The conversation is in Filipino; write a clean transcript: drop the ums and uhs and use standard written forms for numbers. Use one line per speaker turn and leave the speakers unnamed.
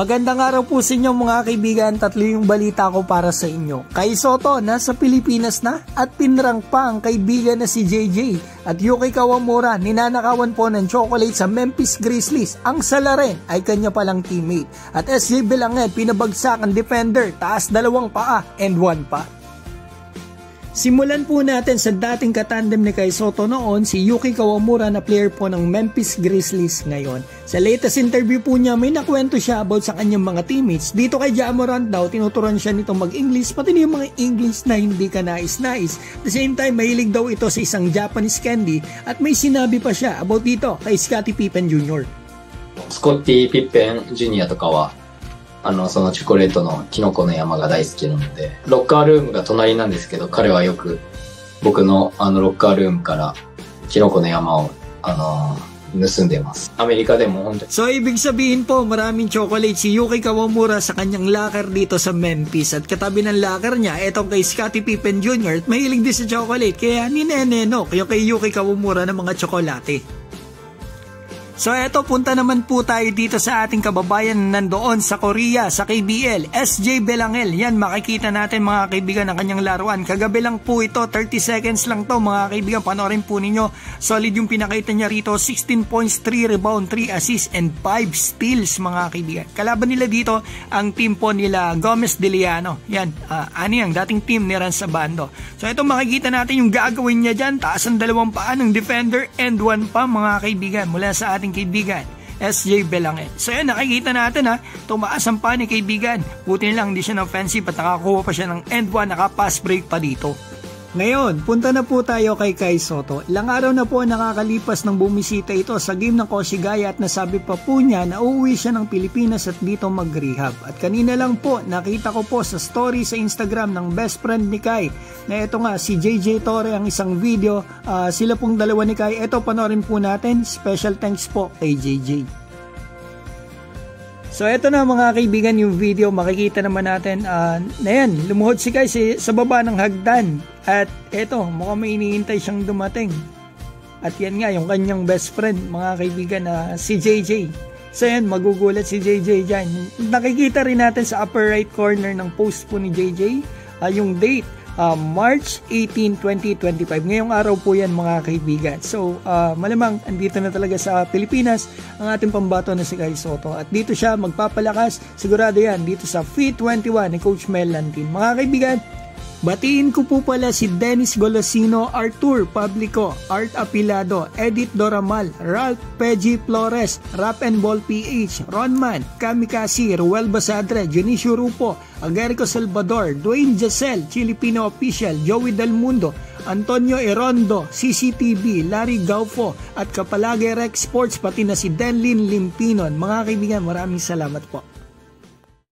Magandang araw po sa inyo mga kaibigan, tatlo yung balita ko para sa inyo. Kai Sotto nasa Pilipinas na at pinrang pa ang kaibigan na si JJ at Yuki Kawamura ninanakawan po ng chocolate sa Memphis Grizzlies. Ang sala rin ay kanya palang teammate. At SJ Belangel pinabagsak ang defender, taas 2 paa and 1 pa. Simulan po natin sa dating katandem ni Kai Sotto noon, si Yuki Kawamura na player po ng Memphis Grizzlies ngayon. Sa latest interview po niya, may nakwento siya about sa kanyang mga teammates. Dito kay Ja Morant daw, tinuturuan siya nito mag-English, pati yung mga English na hindi ka nais-nais. At the same time, mahilig daw ito sa isang Japanese candy at may sinabi pa siya about dito kay Scottie Pippen Jr.
スコッティ・ピッペン・ジュニアとかはそのチョコレートのキノコの山が大好きなので、ロッカールームが隣なんですけど、彼はよく僕のロッカールームからキノコの山を盗んでます。アメリカでも本当に。
So ibig sabihin po, maraming chocolate si Yuki Kawamura sa kanyang locker dito sa Memphis at katabi ng locker niya, etong kay Scottie Pippen Jr. at mahilig din sa chocolate kaya ninenenok yung kay Yuki Kawamura ng mga tsokolate. So eto, punta naman po tayo dito sa ating kababayan nandoon sa Korea, sa KBL, SJ Belangel. Yan, makikita natin mga kaibigan ng kanyang laruan. Kagabi lang po ito, 30 seconds lang to mga kaibigan. Panoorin po ninyo. Solid yung pinakita niya rito, 16 points, 3 rebound, 3 assists, and 5 steals mga kaibigan. Kalaban nila dito, ang team po nila Gomez De Liano. Yan, ang dating team ni Ran Sabando. So ito, makikita natin yung gagawin niya dyan. Taas ang 2 paa ng defender and 1 pa mga kaibigan mula sa ating kaibigan, SJ Belangel. So yan, nakikita natin tumaas ang pa ni kaibigan. Buti lang hindi siya na-offensive at nakakuha pa siya ng end 1, naka-pass break pa dito. Ngayon, punta na po tayo kay Kai Sotto. Ilang araw na po nakakalipas nang bumisita ito sa game ng Koshigaya at nasabi pa po niya na uuwi siya ng Pilipinas at dito mag-rehab. At kanina lang po, nakita ko po sa story sa Instagram ng best friend ni Kai na ito nga, si JJ Torre, ang isang video. Sila pong dalawa ni Kai. Ito, panoorin po natin. Special thanks po kay JJ. So eto na mga kaibigan yung video, makikita naman natin na yan, lumuhod si Kai sa baba ng hagdan at eto, mukhang may iniintay siyang dumating at yan nga yung kanyang best friend mga kaibigan na si JJ. So yan, magugulat si JJ dyan. Nakikita rin natin sa upper right corner ng post po ni JJ yung date, March 18, 2025. Ngayong araw po yan mga kaibigan. So malamang andito na talaga sa Pilipinas ang ating pambato na si Kai Sotto. At dito siya magpapalakas, sigurado yan, dito sa Fit21 ni Coach Mel Lantin. Mga kaibigan, batiin ko po pala si Dennis Golosino, Arthur Pablico, Art Apilado, Edith Doramal, Ralph Peggy Flores, Rap and Ball PH, Ronman, Kamikasi, Ruel Basadre, Junicio Rupo, Agerico Salvador, Dwayne Giselle, Filipino Official, Joey Del Mundo, Antonio Erondo, CCTV, Larry Gaufo, at Kapalagi Rex Sports, pati na si Denlin Limpinon. Mga kaibigan, maraming salamat po.